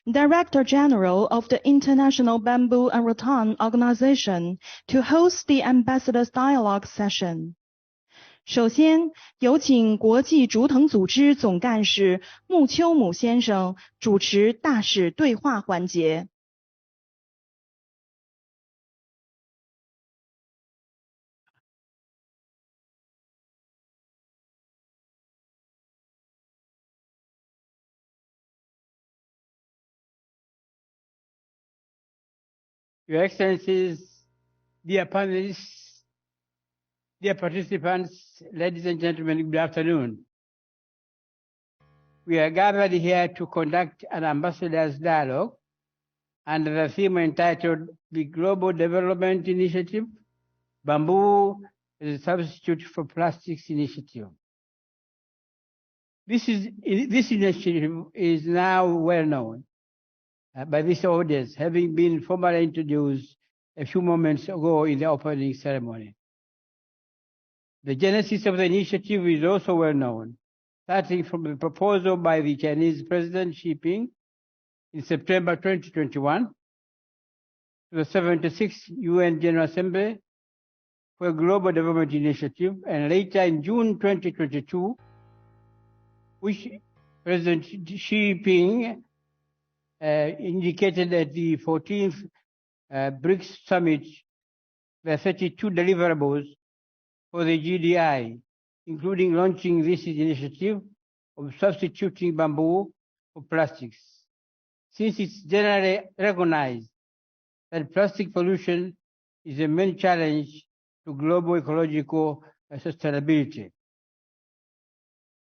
Director General of the International Bamboo and Rattan Organization, to host the Ambassadors Dialogue session. 首先，有请国际竹藤组织总干事穆秋姆先生主持大使对话环节。Your Excellencies, dear panelists, dear participants, ladies and gentlemen, good afternoon. We are gathered here to conduct an ambassadors dialogue under the theme entitled the Global Development Initiative, Bamboo as a Substitute for Plastics Initiative. This initiative is now well known by this audience, having been formally introduced a few moments ago in the opening ceremony. The genesis of the initiative is also well known, starting from the proposal by the Chinese President Xi Jinping in September 2021 to the 76th UN General Assembly for a Global Development Initiative, and later in June 2022, which President Xi Jinping indicated at the 14th BRICS Summit there are 32 deliverables for the GDI, including launching this initiative of substituting bamboo for plastics. Since it's generally recognized that plastic pollution is a main challenge to global ecological sustainability.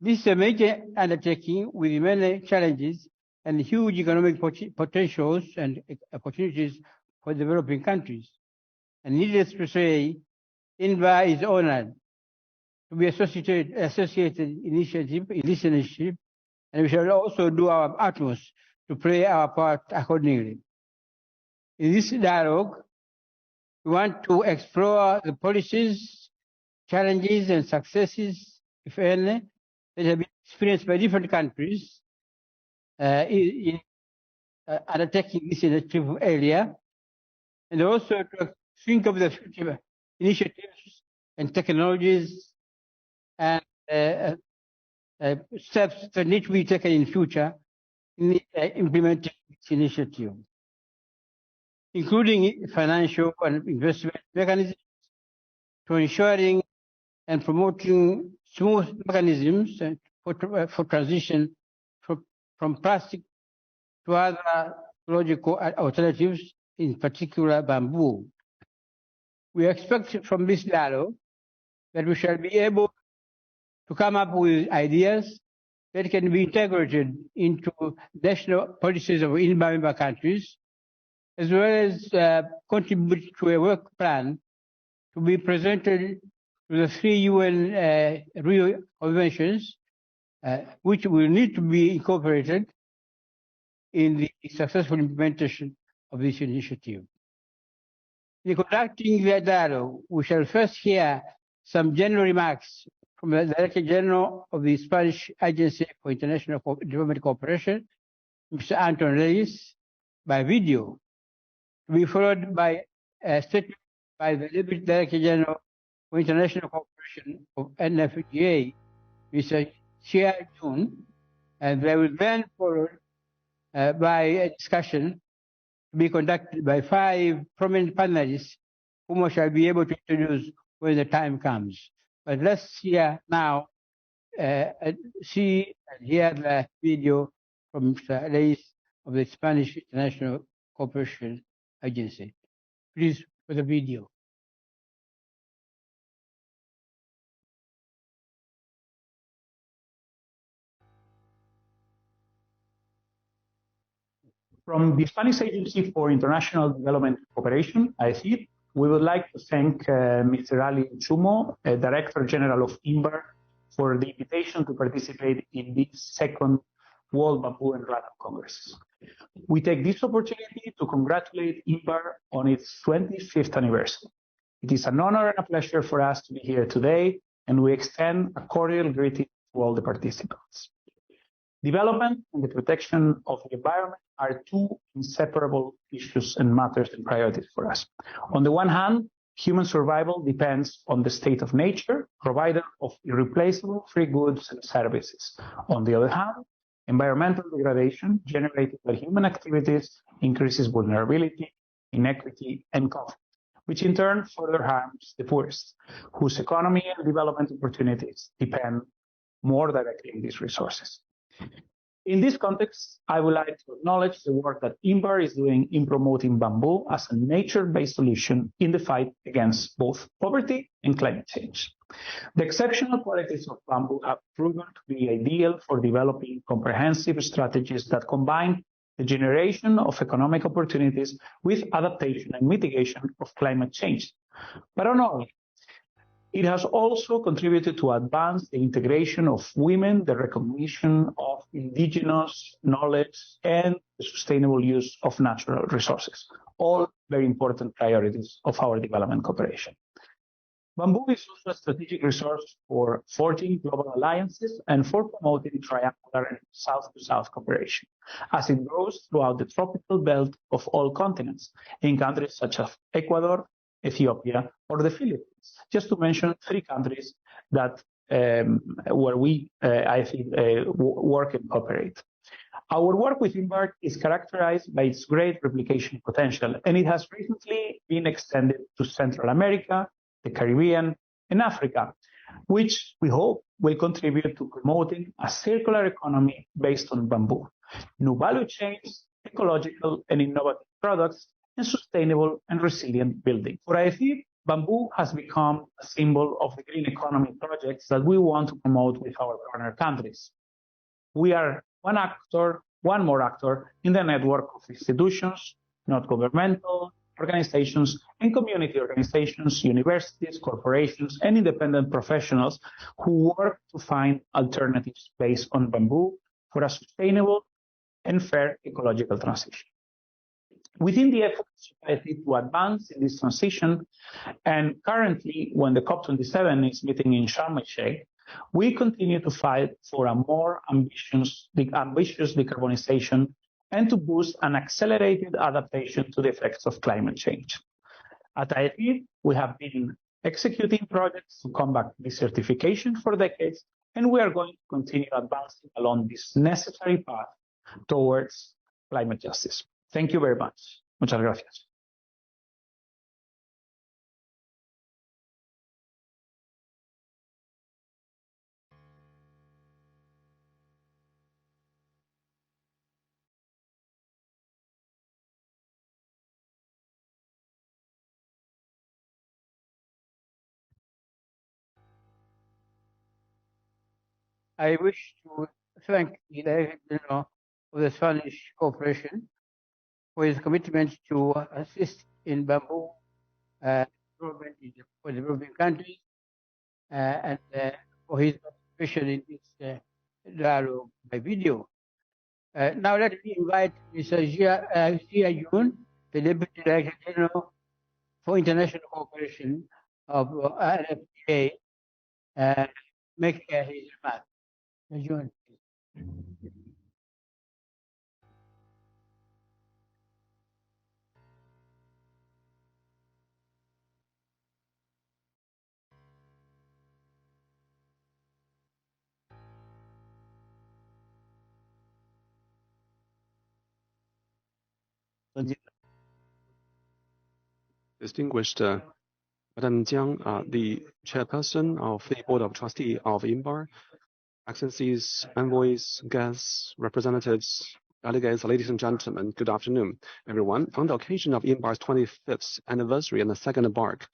This is a major undertaking with many challenges and huge economic potentials and opportunities for developing countries. And needless to say, INBAR is honored to be associated initiative in this initiative, and we shall also do our utmost to play our part accordingly. In this dialogue, we want to explore the policies, challenges, and successes, if any, that have been experienced by different countries in undertaking this initiative area, and also to think of the future initiatives and technologies and steps that need to be taken in future in implementing this initiative, including financial and investment mechanisms to ensuring and promoting smooth mechanisms for transition from plastic to other ecological alternatives, in particular bamboo. We expect from this dialogue that we shall be able to come up with ideas that can be integrated into national policies of INBAR member countries, as well as contribute to a work plan to be presented to the 3 UN Rio Conventions, which will need to be incorporated in the successful implementation of this initiative. In conducting the dialogue, we shall first hear some general remarks from the Director General of the Spanish Agency for International Development Cooperation, Mr. Anton Reyes, by video, to be followed by a statement by the Deputy Director General for International Cooperation of NFGA, Mr. Xia Jun, and they will then follow by a discussion to be conducted by 5 prominent panelists whom I shall be able to introduce when the time comes. But let's hear now, see and hear the video from Mr. Reyes of the Spanish International Cooperation Agency. Please, for the video. From the Spanish Agency for International Development Cooperation, ICID, we would like to thank Mr. Ali Chumo, Director General of INBAR, for the invitation to participate in this second World Bamboo and Rattan Congress. We take this opportunity to congratulate INBAR on its 25th anniversary. It is an honor and a pleasure for us to be here today, and we extend a cordial greeting to all the participants. Development and the protection of the environment are two inseparable issues and matters and priorities for us. On the one hand, human survival depends on the state of nature, provider of irreplaceable free goods and services. On the other hand, environmental degradation generated by human activities increases vulnerability, inequity, and conflict, which in turn further harms the poorest, whose economy and development opportunities depend more directly on these resources. In this context, I would like to acknowledge the work that INBAR is doing in promoting bamboo as a nature-based solution in the fight against both poverty and climate change. The exceptional qualities of bamboo have proven to be ideal for developing comprehensive strategies that combine the generation of economic opportunities with adaptation and mitigation of climate change. But not only, it has also contributed to advance the integration of women, the recognition of indigenous knowledge, and the sustainable use of natural resources, all very important priorities of our development cooperation. Bamboo is also a strategic resource for forging global alliances and for promoting triangular and south-to-south cooperation, as it grows throughout the tropical belt of all continents, in countries such as Ecuador, Ethiopia, or the Philippines, just to mention three countries that where we, I think, work and cooperate. Our work with INBAR is characterized by its great replication potential, and it has recently been extended to Central America, the Caribbean, and Africa, which we hope will contribute to promoting a circular economy based on bamboo, new value chains, ecological and innovative products, and sustainable and resilient building. For IFE, bamboo has become a symbol of the green economy projects that we want to promote with our partner countries. We are one more actor in the network of institutions, not governmental organizations, and community organizations, universities, corporations, and independent professionals who work to find alternatives based on bamboo for a sustainable and fair ecological transition. Within the efforts to advance in this transition, and currently when the COP27 is meeting in Sharm el-Sheikh, we continue to fight for a more ambitious decarbonization and to boost an accelerated adaptation to the effects of climate change. At IFE, we have been executing projects to combat desertification for decades, and we are going to continue advancing along this necessary path towards climate justice. Thank you very much. Muchas gracias. I wish to thank the Director General of the Spanish Corporation for his commitment to assist in bamboo development for developing countries and for his participation in this dialogue by video. Now let me invite Mr. Jia Yun, the Deputy Director General for International Cooperation of NFPA, make his remarks. Jun. Distinguished Madam Jiang, the Chairperson of the Board of Trustees of INBAR, Excellencies, envoys, guests, representatives, delegates, ladies and gentlemen, good afternoon, everyone. On the occasion of INBAR's 25th anniversary and the second embark,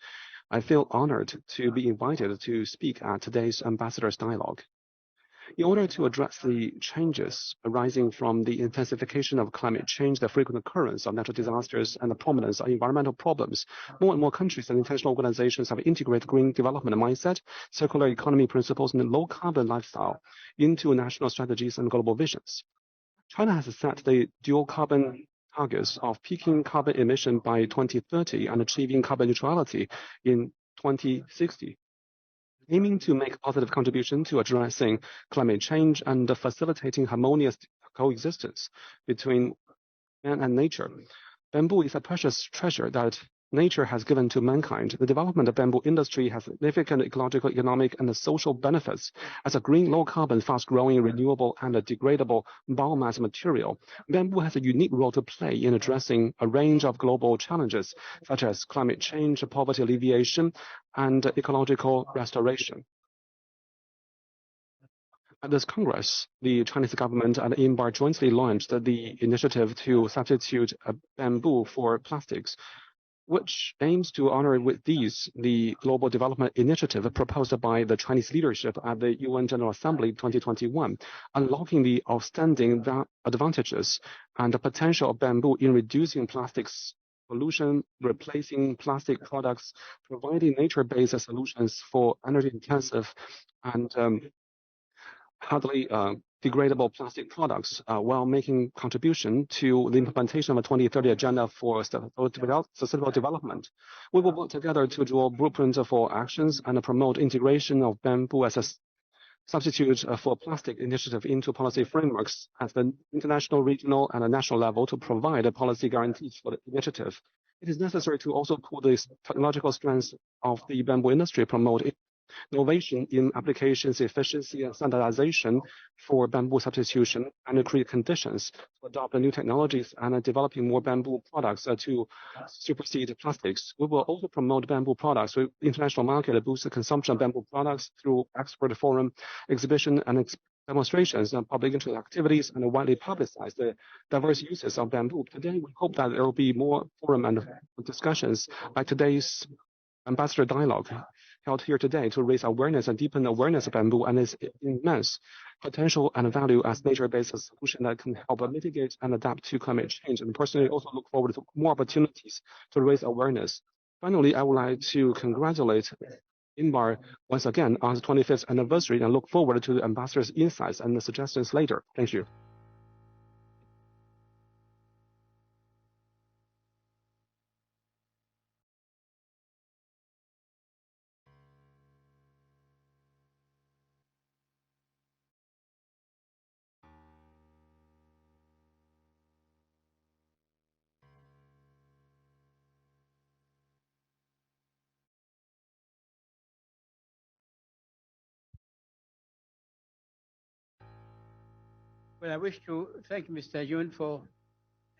I feel honored to be invited to speak at today's Ambassadors' Dialogue. In order to address the changes arising from the intensification of climate change, the frequent occurrence of natural disasters, and the prominence of environmental problems, more and more countries and international organizations have integrated green development mindset, circular economy principles, and low-carbon lifestyle into national strategies and global visions. China has set the dual carbon targets of peaking carbon emission by 2030 and achieving carbon neutrality in 2060. aiming to make a positive contribution to addressing climate change and facilitating harmonious coexistence between man and nature. Bamboo is a precious treasure that nature has given to mankind. The development of bamboo industry has significant ecological, economic, and social benefits. As a green, low-carbon, fast-growing, renewable, and degradable biomass material, bamboo has a unique role to play in addressing a range of global challenges, such as climate change, poverty alleviation, and ecological restoration. At this Congress, the Chinese government and INBAR jointly launched the initiative to substitute bamboo for plastics, which aims to honor with these the Global Development Initiative proposed by the Chinese leadership at the UN General Assembly 2021, unlocking the outstanding advantages and the potential of bamboo in reducing plastics pollution, replacing plastic products, providing nature-based solutions for energy-intensive and hardly degradable plastic products while making contribution to the implementation of a 2030 agenda for sustainable development. We will work together to draw blueprints for actions and promote integration of bamboo as a substitute for plastic initiative into policy frameworks at the international, regional, and national level to provide policy guarantees for the initiative. It is necessary to also pull the technological strengths of the bamboo industry, promote innovation in applications, efficiency, and standardization for bamboo substitution, and create conditions to adopt new technologies and developing more bamboo products to supersede plastics. We will also promote bamboo products to the international market, boost the consumption of bamboo products through export forum, exhibition, and demonstrations and public interest activities, and widely publicize the diverse uses of bamboo. Today, we hope that there will be more forum and discussions like today's Ambassador Dialogue held here today to raise awareness and deepen awareness of bamboo and its immense potential and value as nature-based solution that can help mitigate and adapt to climate change. And personally, also look forward to more opportunities to raise awareness. Finally, I would like to congratulate INBAR once again on the 25th anniversary and look forward to the ambassador's insights and the suggestions later. Thank you. Well, I wish to thank Mr. Yun for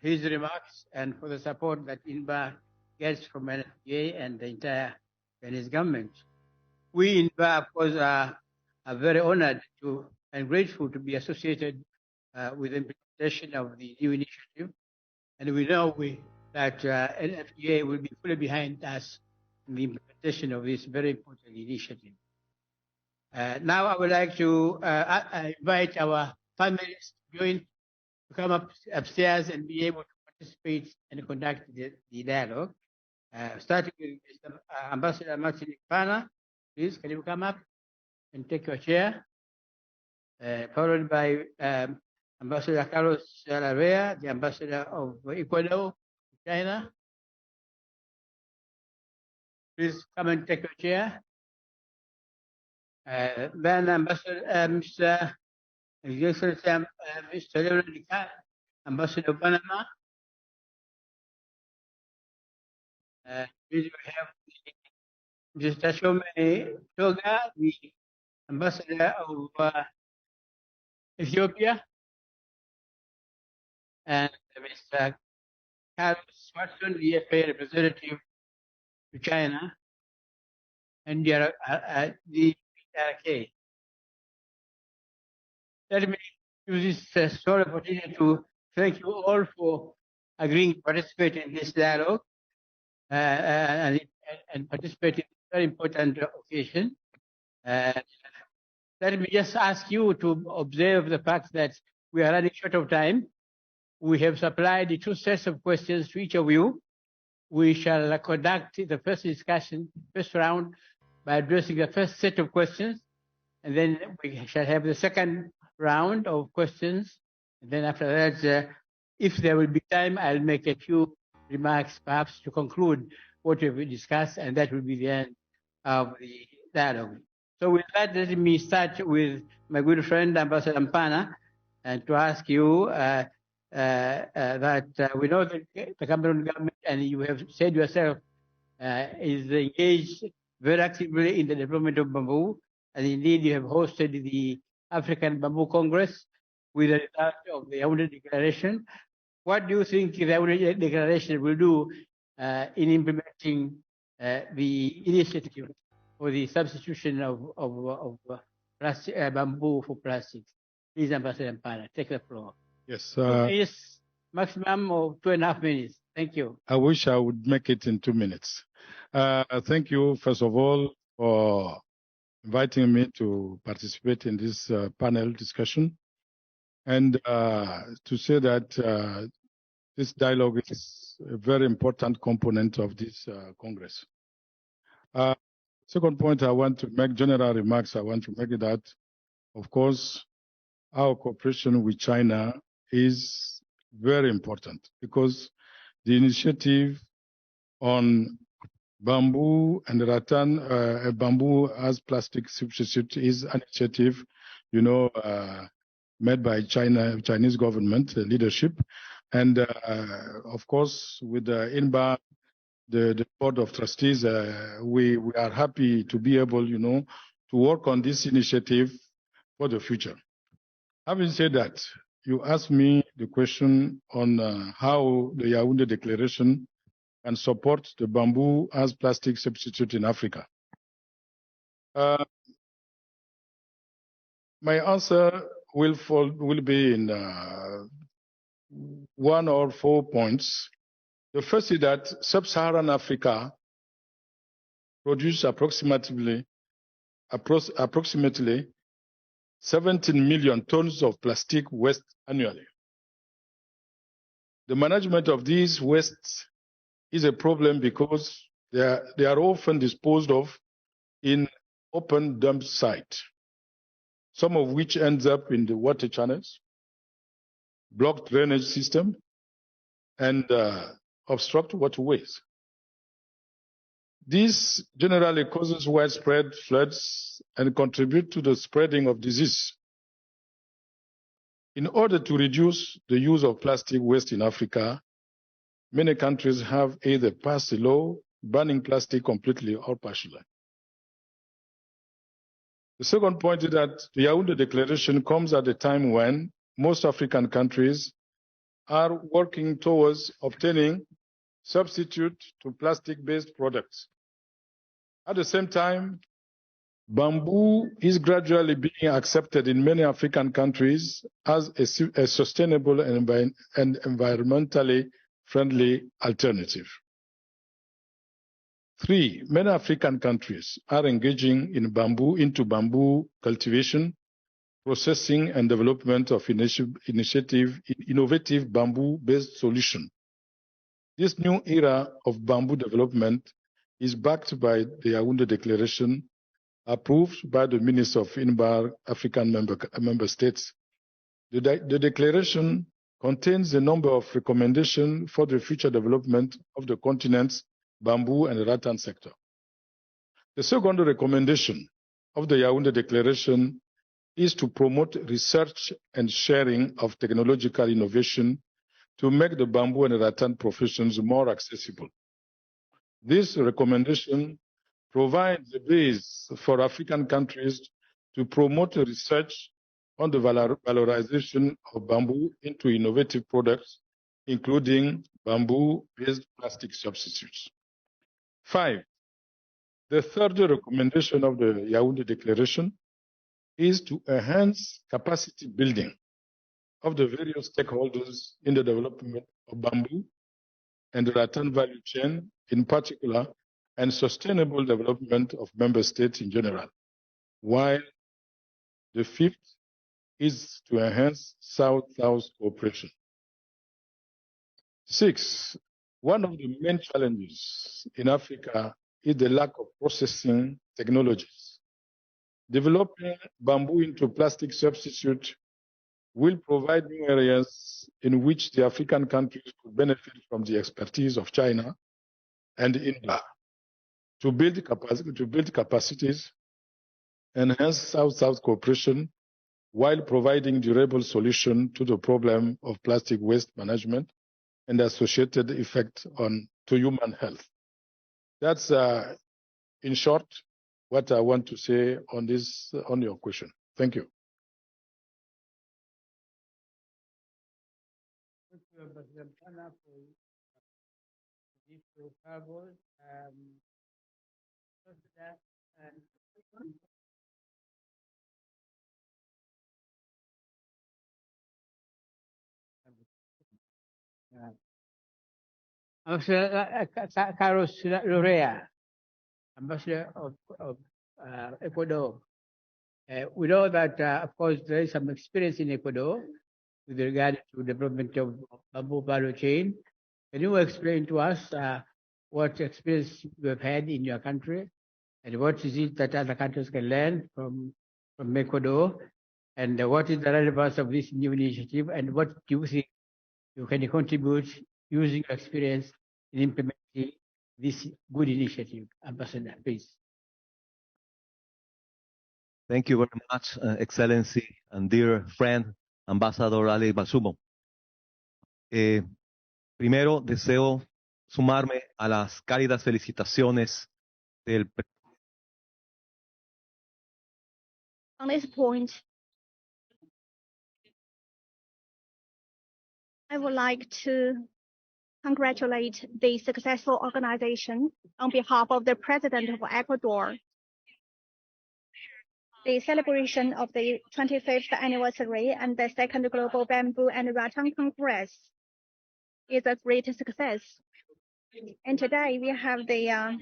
his remarks and for the support that INBAR gets from NFPA and the entire Chinese government. We INBAR, of course, are very honored and grateful to be associated with the implementation of the new initiative. And we know that NFPA will be fully behind us in the implementation of this very important initiative. Now I would like to invite our families to come up upstairs and be able to participate and conduct the dialogue. Starting with Mr. Ambassador Martin Pana, please, can you come up and take your chair? Followed by Ambassador Carlos Larrea, the Ambassador of Ecuador to China. Please come and take your chair. Then Ambassador Mr. Leonard, Ambassador of Panama. We have Mr. Tashome Toga, the Ambassador of Ethiopia, and Mr. Carlos Watson, the FA representative to China, and the PRK. Let me use this short opportunity to thank you all for agreeing to participate in this dialogue and participate in this very important occasion. Let me just ask you to observe the fact that we are running short of time. We have supplied the 2 sets of questions to each of you. We shall conduct the first discussion, first round, by addressing the first set of questions, and then we shall have the second round of questions. And then after that, if there will be time, I'll make a few remarks perhaps to conclude what we've discussed, and that will be the end of the dialogue. So with that, let me start with my good friend, Ambassador Mpana, and to ask you that we know that the Cameroon government, and you have said yourself, is engaged very actively in the development of bamboo. And indeed, you have hosted the African Bamboo Congress with the result of the Yaoundé Declaration. What do you think the Yaoundé Declaration will do in implementing the initiative for the substitution of plastic, bamboo for plastic? Please, Ambassador Mpana, take the floor. Yes. 2 minutes, maximum of 2.5 minutes. Thank you. I wish I would make it in 2 minutes. Thank you, first of all, for inviting me to participate in this panel discussion, and to say that this dialogue is a very important component of this Congress. Second point I want to make, general remarks I want to make, that, of course, our cooperation with China is very important, because the initiative on bamboo and rattan, bamboo as plastic substitute, is an initiative, made by Chinese government leadership. And of course, with the INBAR, the board of trustees, we are happy to be able, to work on this initiative for the future. Having said that, you asked me the question on how the Yaoundé Declaration can support the bamboo as plastic substitute in Africa. My answer will be in 1 or 4 points. The first is that sub-Saharan Africa produces approximately 17 million tons of plastic waste annually. The management of these wastes is a problem because they are often disposed of in open dump sites, some of which ends up in the water channels, blocked drainage system, and obstruct waterways. This generally causes widespread floods and contribute to the spreading of disease. In order to reduce the use of plastic waste in Africa, many countries have either passed a law banning plastic completely or partially. The second point is that the Yaoundé Declaration comes at a time when most African countries are working towards obtaining substitute to plastic-based products. At the same time, bamboo is gradually being accepted in many African countries as a sustainable and environmentally friendly alternative. 3, many African countries are engaging in bamboo cultivation, processing, and development of innovative bamboo-based solutions. This new era of bamboo development is backed by the Yaoundé Declaration, approved by the Minister of INBAR African member states. The declaration contains a number of recommendations for the future development of the continent's bamboo and rattan sector. The second recommendation of the Yaoundé Declaration is to promote research and sharing of technological innovation to make the bamboo and rattan professions more accessible. This recommendation provides a base for African countries to promote research on the valorization of bamboo into innovative products, including bamboo-based plastic substitutes. 5, the third recommendation of the Yaoundé Declaration is to enhance capacity building of the various stakeholders in the development of bamboo and the rattan value chain in particular, and sustainable development of member states in general, while the 5th is to enhance South-South cooperation. 6, one of the main challenges in Africa is the lack of processing technologies. Developing bamboo into plastic substitute will provide new areas in which the African countries could benefit from the expertise of China and India to build capacities enhance South-South cooperation while providing durable solution to the problem of plastic waste management and associated effect to human health. That's, in short, what I want to say on your question. Thank you. Thank you, Ambassador Rattan, for this proposal. Ambassador Carlos Lorea, Ambassador of Ecuador. We know that, of course, there is some experience in Ecuador with regard to development of bamboo value chain. Can you explain to us what experience you have had in your country, and what is it that other countries can learn from Ecuador, and what is the relevance of this new initiative, and what do you think you can contribute using your experience in implementing this good initiative? Ambassador, please. Thank you very much, Excellency and dear friend, Ambassador Ali Balsumo. Primero, deseo sumarme a las cálidas felicitaciones del On this point, I would like to congratulate the successful organization on behalf of the President of Ecuador. The celebration of the 25th anniversary and the second Global Bamboo and Rattan Congress is a great success. And today we have the honor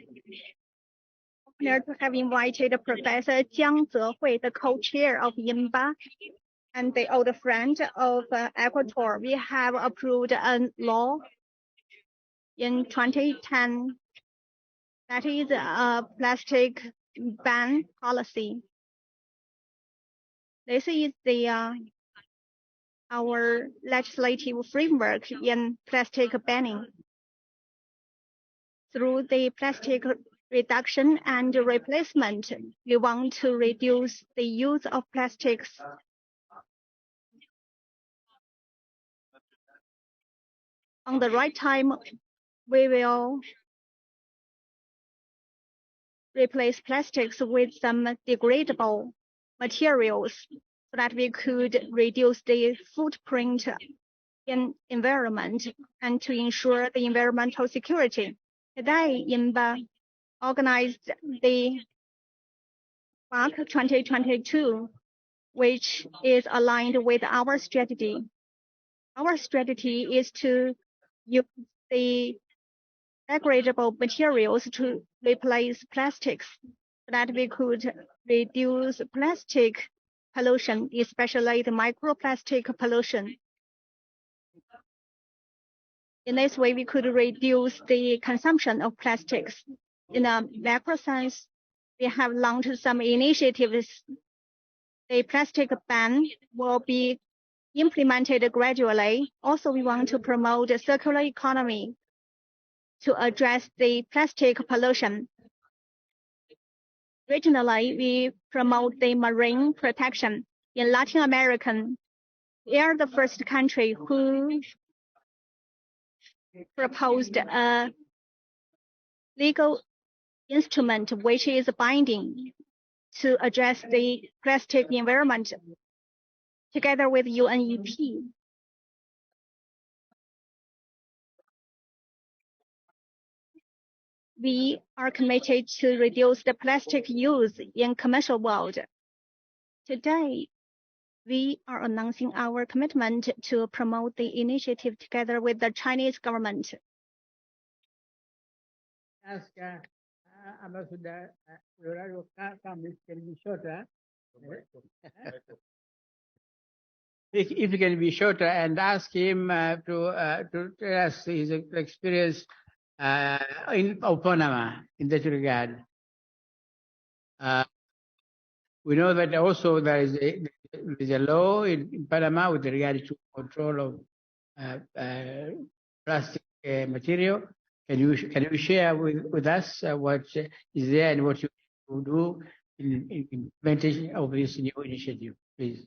to have invited Professor Jiang Zehui, the co-chair of INBAR, and the old friend of Ecuador. We have approved a law in 2010 that is a plastic ban policy. This is our legislative framework in plastic banning. Through the plastic reduction and replacement, we want to reduce the use of plastics. On the right time, we will replace plastics with some degradable materials so that we could reduce the footprint in environment and to ensure the environmental security. Today, INBAR organized the MARC 2022, which is aligned with our strategy. Our strategy is to use the degradable materials to replace plastics so that we could reduce plastic pollution, especially the microplastic pollution. In this way, we could reduce the consumption of plastics. In a macro sense, we have launched some initiatives. The plastic ban will be implemented gradually. Also, we want to promote a circular economy to address the plastic pollution. Regionally, we promote the marine protection. In Latin America, we are the first country who proposed a legal instrument which is binding to address the plastic environment together with UNEP. We are committed to reduce the plastic use in commercial world. Today, we are announcing our commitment to promote the initiative together with the Chinese government. Ask Ambassador Lorea, can be shorter. If you can be shorter, and ask him to tell us his experience of Panama in that regard. We know that also there is a law in Panama with regard to control of plastic material. Can you share with us what is there and what you do in implementation of this new initiative, please.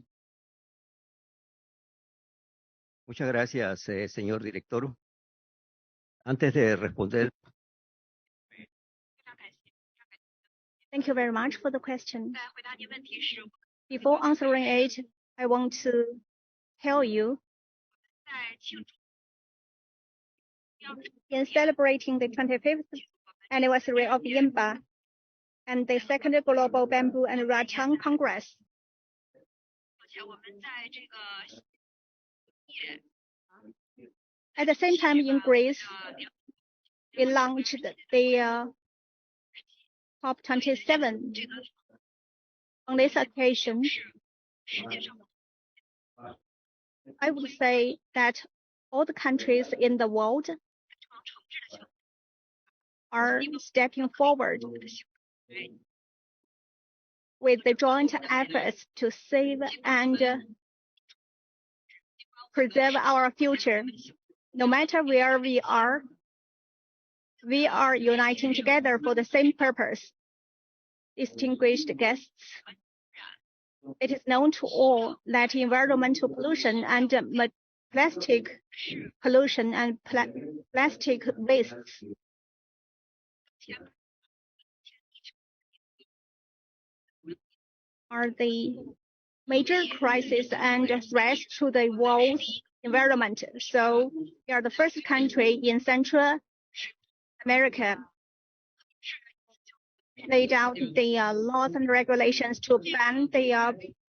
Muchas gracias, señor director. Antes de responder. Thank you very much for the question. Before answering it, I want to tell you, in celebrating the 25th anniversary of INBAR and the second Global Bamboo and Rattan Congress, at the same time in Greece, we launched the COP27. On this occasion, I would say that all the countries in the world are stepping forward with the joint efforts to save and preserve our future. No matter where we are uniting together for the same purpose. Distinguished guests, it is known to all that environmental pollution and plastic pollution and plastic wastes are the major crisis and threats to the world's environment. So we are the first country in Central America laid out the laws and regulations to ban the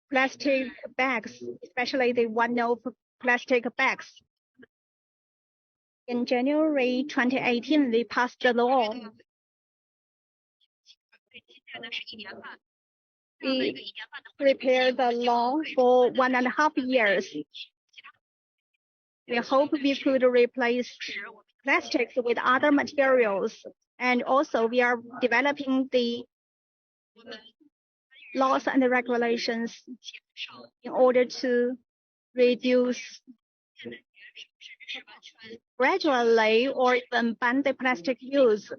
plastic bags, especially the one-off plastic bags. In January 2018, we passed the law. We prepared the law for 1.5 years. We hope we could replace plastics with other materials. And also we are developing the laws and the regulations in order to reduce gradually or even ban the plastic use.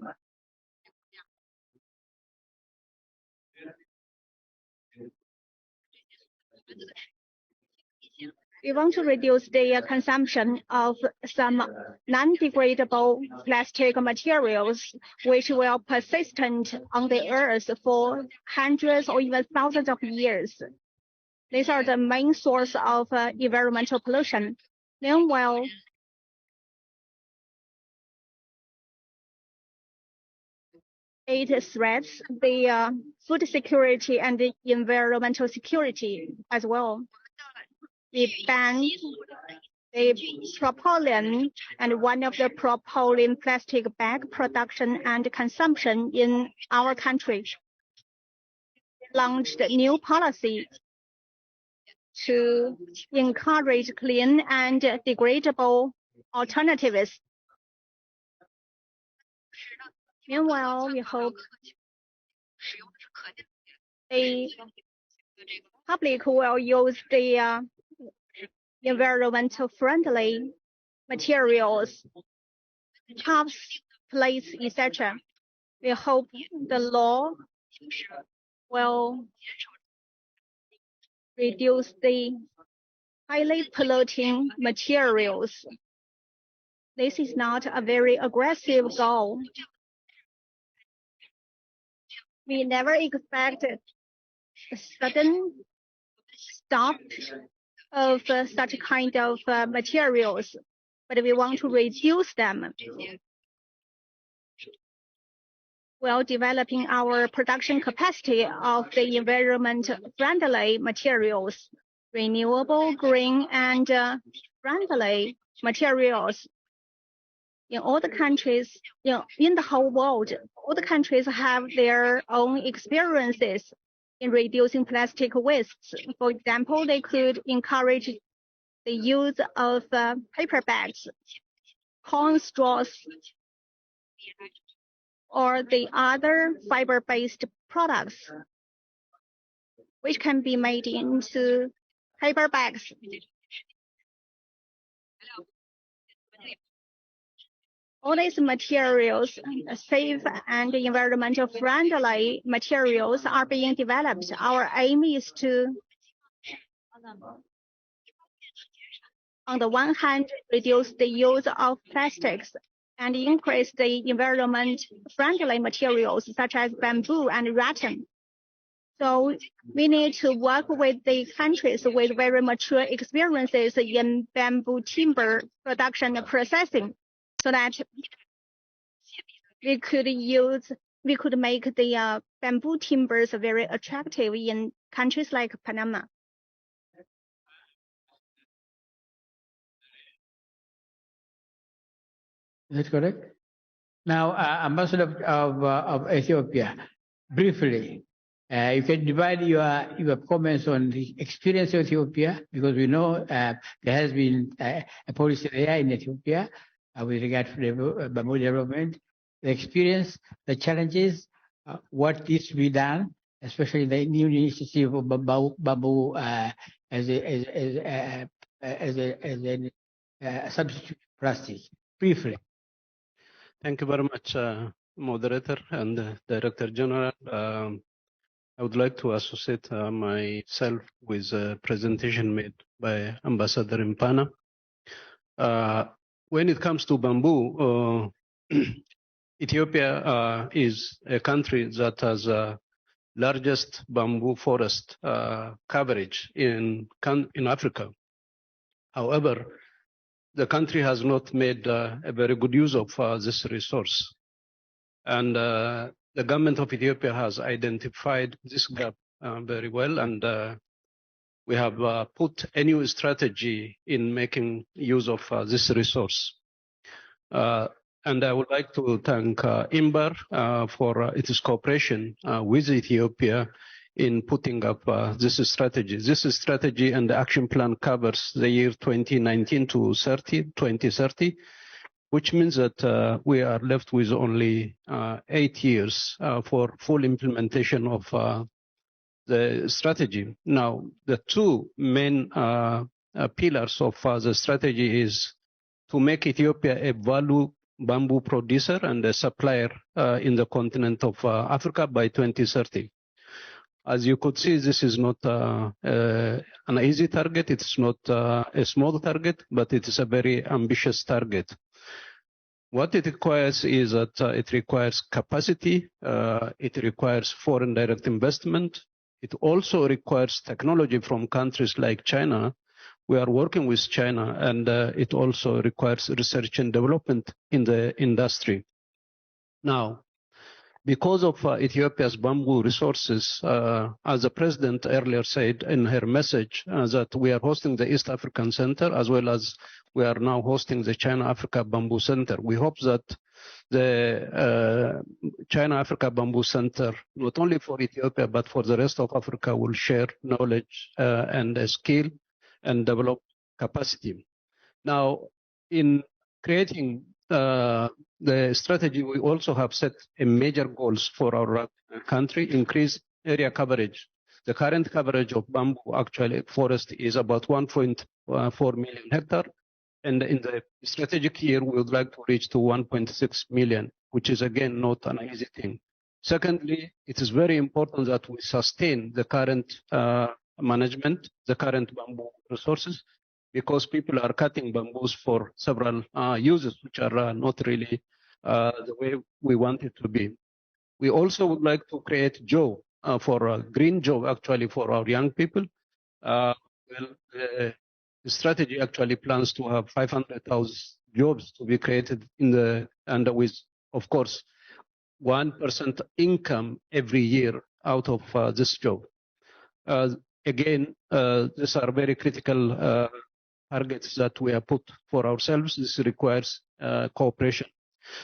We want to reduce the consumption of some non-degradable plastic materials which will persistent on the earth for hundreds or even thousands of years. These are the main source of environmental pollution. Meanwhile, it threats the food security and the environmental security as well. We ban the propylene and one of the propylene plastic bag production and consumption in our country. We launched a new policy to encourage clean and degradable alternatives. Meanwhile, we hope the public will use the environmental friendly materials, cups, plates, etc. We hope the law will reduce the highly polluting materials. This is not a very aggressive goal. We never expected a sudden stop of such kind of materials, but we want to reduce them while developing our production capacity of the environment-friendly materials, renewable, green, and friendly materials. In all the countries, in the whole world, all the countries have their own experiences in reducing plastic wastes. For example, they could encourage the use of paper bags, corn straws, or the other fiber-based products, which can be made into paper bags. all these materials, safe and environmental friendly materials, are being developed. Our aim is to, on the one hand, reduce the use of plastics and increase the environment-friendly materials such as bamboo and rattan. So we need to work with the countries with very mature experiences in bamboo timber production and processing, so that we could make the bamboo timbers very attractive in countries like Panama. Is that correct? Now, Ambassador of Ethiopia, briefly, you can divide your comments on the experience of Ethiopia, because we know there has been a policy there in Ethiopia with regard to bamboo development, the experience, the challenges, what needs to be done, especially the new initiative of bamboo as a substitute plastic. Briefly. Thank you very much, Moderator and Director General. I would like to associate myself with a presentation made by Ambassador Impana. When it comes to bamboo, Ethiopia is a country that has the largest bamboo forest coverage in Africa. However, the country has not made a very good use of this resource. And the government of Ethiopia has identified this gap very well, and we have put a new strategy in making use of this resource. And I would like to thank INBAR for its cooperation with Ethiopia in putting up this strategy. This strategy and the action plan covers the year 2019 to 2030, which means that we are left with only 8 years for full implementation of the strategy. Now, the two main pillars of the strategy is to make Ethiopia a value bamboo producer and a supplier in the continent of Africa by 2030. As you could see, this is not an easy target. It's not a small target, but it is a very ambitious target. What it requires is that it requires capacity. It requires foreign direct investment. It also requires technology from countries like China. We are working with China, and it also requires research and development in the industry. Now, because of Ethiopia's bamboo resources, as the President earlier said in her message, that we are hosting the East African Center, as well as we are now hosting the China-Africa Bamboo Center. We hope that the China-Africa Bamboo Center, not only for Ethiopia, but for the rest of Africa, will share knowledge and skill and develop capacity. Now, in creating the strategy, we also have set a major goals for our country: increase area coverage. The current coverage of bamboo actually forest is about 1.4 million hectares, and in the strategic year we would like to reach to 1.6 million, which is again not an easy thing. Secondly, it is very important that we sustain the current management, the current bamboo resources, because people are cutting bamboos for several uses, which are not really the way we want it to be. We also would like to create job for a green job, actually, for our young people. The strategy actually plans to have 500,000 jobs to be created and with, of course, 1% income every year out of this job. Again, these are very critical targets that we have put for ourselves. This requires cooperation.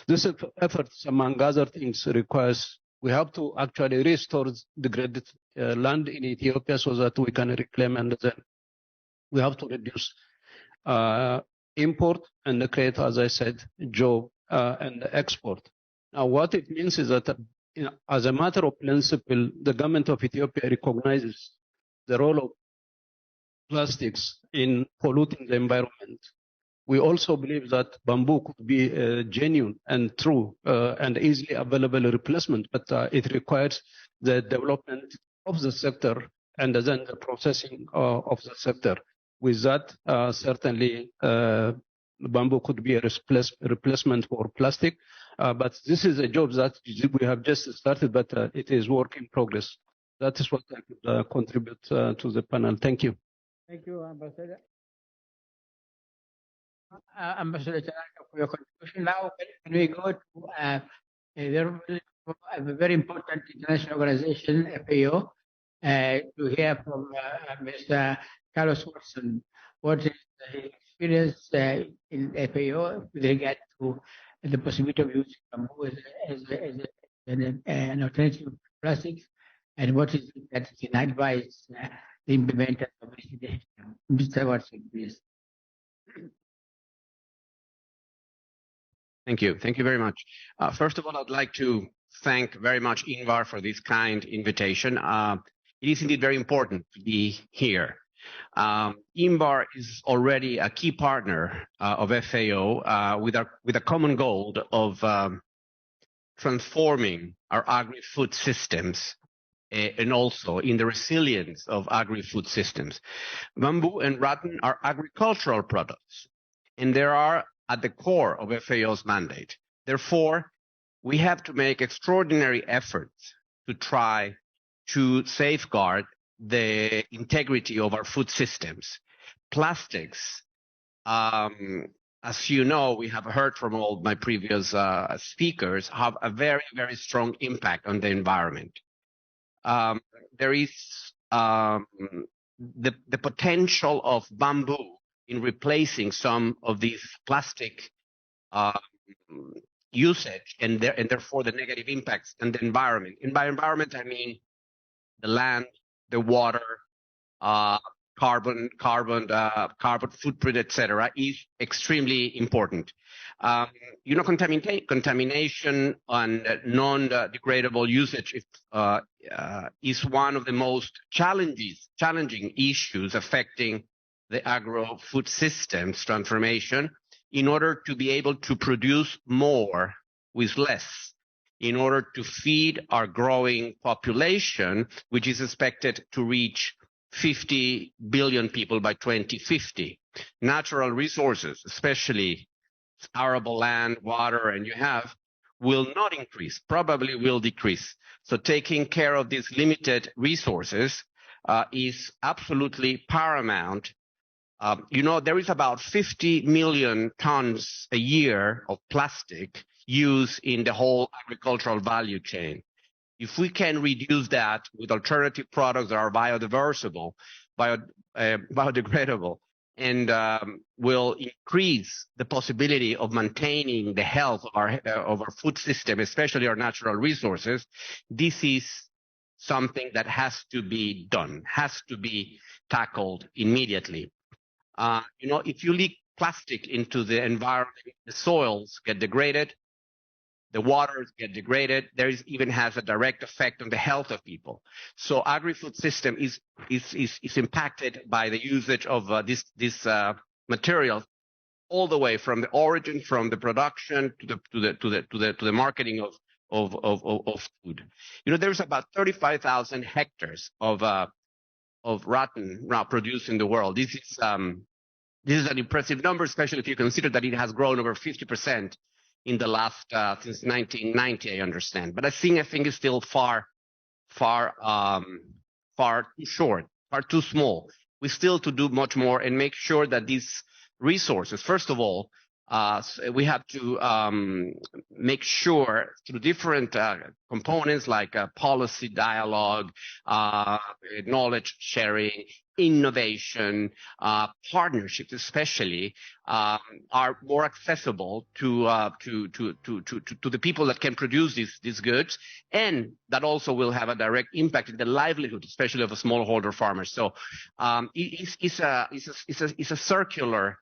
This effort, among other things, requires we have to actually restore degraded land in Ethiopia so that we can reclaim, and then we have to reduce import and create, as I said, job and export. Now, what it means is that, as a matter of principle, the government of Ethiopia recognizes the role of plastics in polluting the environment. We also believe that bamboo could be a genuine and true and easily available replacement, but it requires the development of the sector and then the processing of the sector. With that, certainly bamboo could be a replacement for plastic, but this is a job that we have just started, but it is work in progress. That is what I could contribute to the panel. Thank you. Thank you, Ambassador. Ambassador Chanaka, for your contribution. Now, can we go to a very important international organization, FAO, to hear from Mr. Carlos Watson. What is his experience in FAO with regard to the possibility of using bamboo as an alternative to plastics, and what is it that he can advise the implementers of this initiative? Mr. Watson, please. Thank you. Thank you very much. First of all, I'd like to thank very much INBAR for this kind invitation. It is indeed very important to be here. INBAR is already a key partner of FAO with a common goal of transforming our agri-food systems and also in the resilience of agri-food systems. Bamboo and rattan are agricultural products, and they are at the core of FAO's mandate. Therefore, we have to make extraordinary efforts to try to safeguard the integrity of our food systems. Plastics, as you know, we have heard from all my previous speakers, have a very, very strong impact on the environment. There is the potential of bamboo in replacing some of these plastic usage and therefore the negative impacts on the environment. And by environment, I mean the land, the water, carbon footprint, etc., is extremely important. Contamination and non-degradable usage is one of the most challenging issues affecting the agro-food systems transformation in order to be able to produce more with less, in order to feed our growing population, which is expected to reach 50 billion people by 2050. Natural resources, especially arable land, water, and will not increase, probably will decrease. So taking care of these limited resources is absolutely paramount. There is about 50 million tons a year of plastic used in the whole agricultural value chain. If we can reduce that with alternative products that are biodegradable, and will increase the possibility of maintaining the health of our food system, especially our natural resources, this is something that has to be done, has to be tackled immediately. If you leak plastic into the environment, the soils get degraded, the waters get degraded. There even has a direct effect on the health of people. So agri-food system is impacted by the usage of this materials all the way from the origin, from the production to the marketing of food. There's about 35,000 hectares of rattan now produced in the world. This is an impressive number, especially if you consider that it has grown over 50% in the last since 1990, I understand. But I think it's still far too short, far too small. We still to do much more and make sure that these resources, first of all, we have to make sure through different components like policy dialogue, knowledge sharing, innovation, partnerships especially, are more accessible to the people that can produce these goods, and that also will have a direct impact in the livelihood, especially of the smallholder farmers. So it's a circular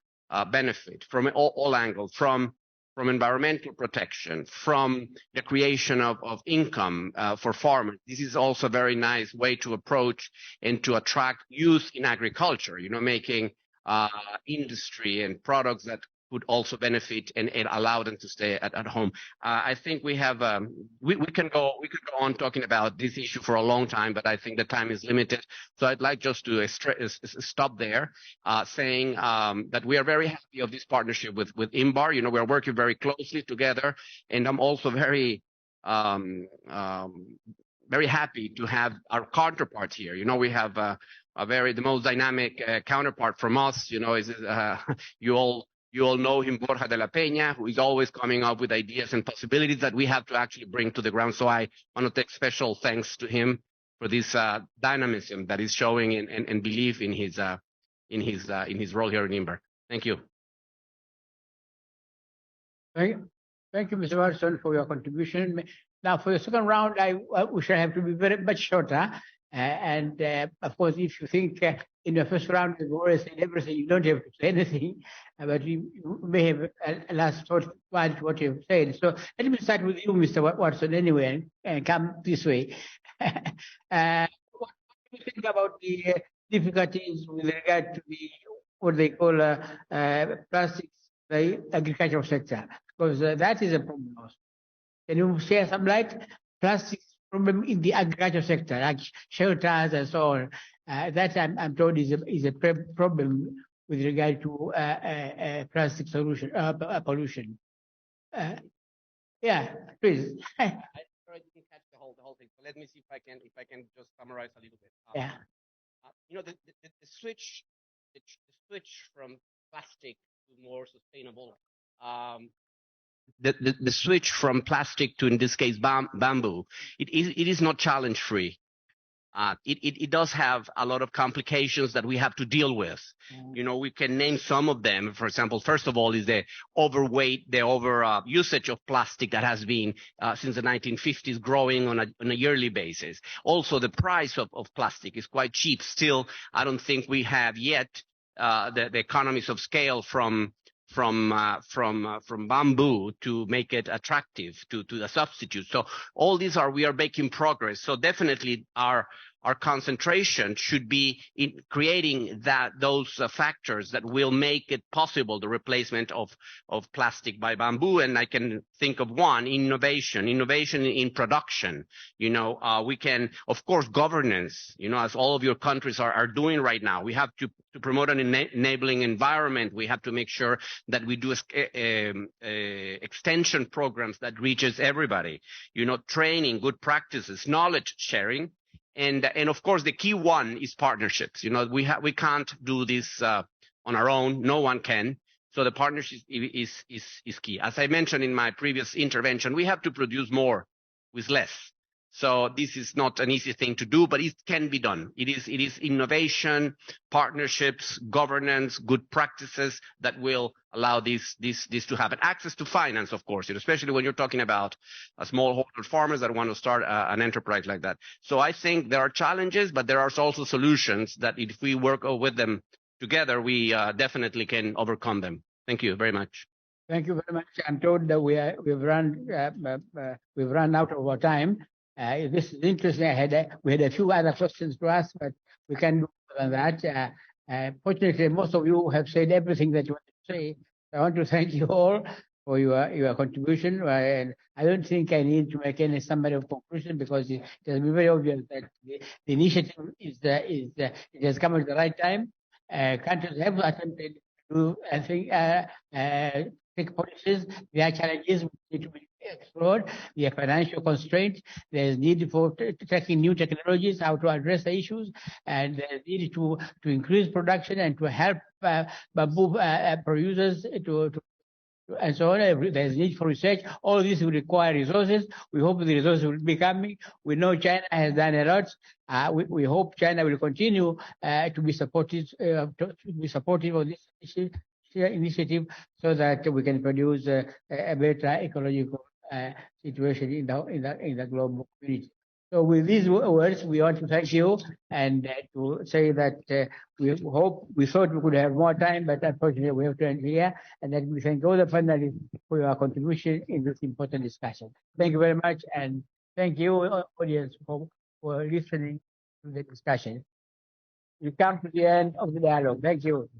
benefit from all angles, from environmental protection, from the creation of income for farmers. This is also a very nice way to approach and to attract youth in agriculture, making industry and products that would also benefit and allow them to stay at home. I think we have we can go on talking about this issue for a long time, but I think the time is limited. So I'd like just to stop there, saying that we are very happy of this partnership with INBAR. You know, we are working very closely together, and I'm also very happy to have our counterparts here. You know, we have the most dynamic counterpart from us. You know, you all know him, Borja de la Peña, who is always coming up with ideas and possibilities that we have to actually bring to the ground. So I want to take special thanks to him for this dynamism that is showing and belief in his role here in INBAR. Thank you. Thank you, Mr. Watson, for your contribution. Now, for the second round, we shall have to be very much shorter. Of course, if you think in the first round you've already said everything, you don't have to say anything, but you may have a last thought about what you've said. So let me start with you, Mr. Watson, anyway, and come this way. What do you think about the difficulties with regard to what they call plastics, the agricultural sector? Because that is a problem also. Can you share some light? Plastics problem in the agriculture sector, like shelters and so on. That I'm told is a problem with regard to plastic pollution. Yeah, please. I didn't catch the whole thing. So let me see if I can just summarize a little bit. Yeah. You know, the switch from plastic to more sustainable. The switch from plastic to, in this case, bamboo, it is not challenge free. It does have a lot of complications that we have to deal with. You know, we can name some of them. For example, first of all, is the over usage of plastic that has been since the 1950s growing on a yearly basis. Also, the price of plastic is quite cheap. Still, I don't think we have yet the economies of scale from bamboo to make it attractive to the substitute. So all these we are making progress. So definitely our concentration should be in creating those factors that will make it possible, the replacement of plastic by bamboo. And I can think of one: innovation in production. You know, we can, of course, governance, you know, as all of your countries are doing right now. We have to promote an enabling environment. We have to make sure that we do extension programs that reaches everybody. You know, training, good practices, knowledge sharing. And of course, the key one is partnerships. You know, we can't do this on our own. No one can. So the partnership is key. As I mentioned in my previous intervention, we have to produce more with less. So this is not an easy thing to do, but it can be done. It is innovation, partnerships, governance, good practices that will allow this to happen. Access to finance, of course, especially when you're talking about smallholder farmers that want to start an enterprise like that. So I think there are challenges, but there are also solutions that if we work with them together, we definitely can overcome them. Thank you very much. Thank you very much. I'm told that we've run out of our time. This is interesting. We had a few other questions to ask, but we can do more than that. Fortunately, most of you have said everything that you want to say. I want to thank you all for your contribution. And I don't think I need to make any summary of conclusion, because it has been very obvious that the initiative it has come at the right time. Countries have attempted to, I think, take policies. There are challenges which need to be explored. There are financial constraints. There is need for taking new technologies, how to address the issues, and there is need to increase production and to help bamboo producers to and so on. There is need for research. All of this will require resources. We hope the resources will be coming. We know China has done a lot. We hope China will continue to be supportive of this initiative, so that we can produce a better ecological situation in the global community. So with these words, we want to thank you and to say that we thought we could have more time, but unfortunately we have to end here. And then we thank all the panelists for your contribution in this important discussion. Thank you very much, and thank you, audience, for listening to the discussion. We come to the end of the dialogue. Thank you.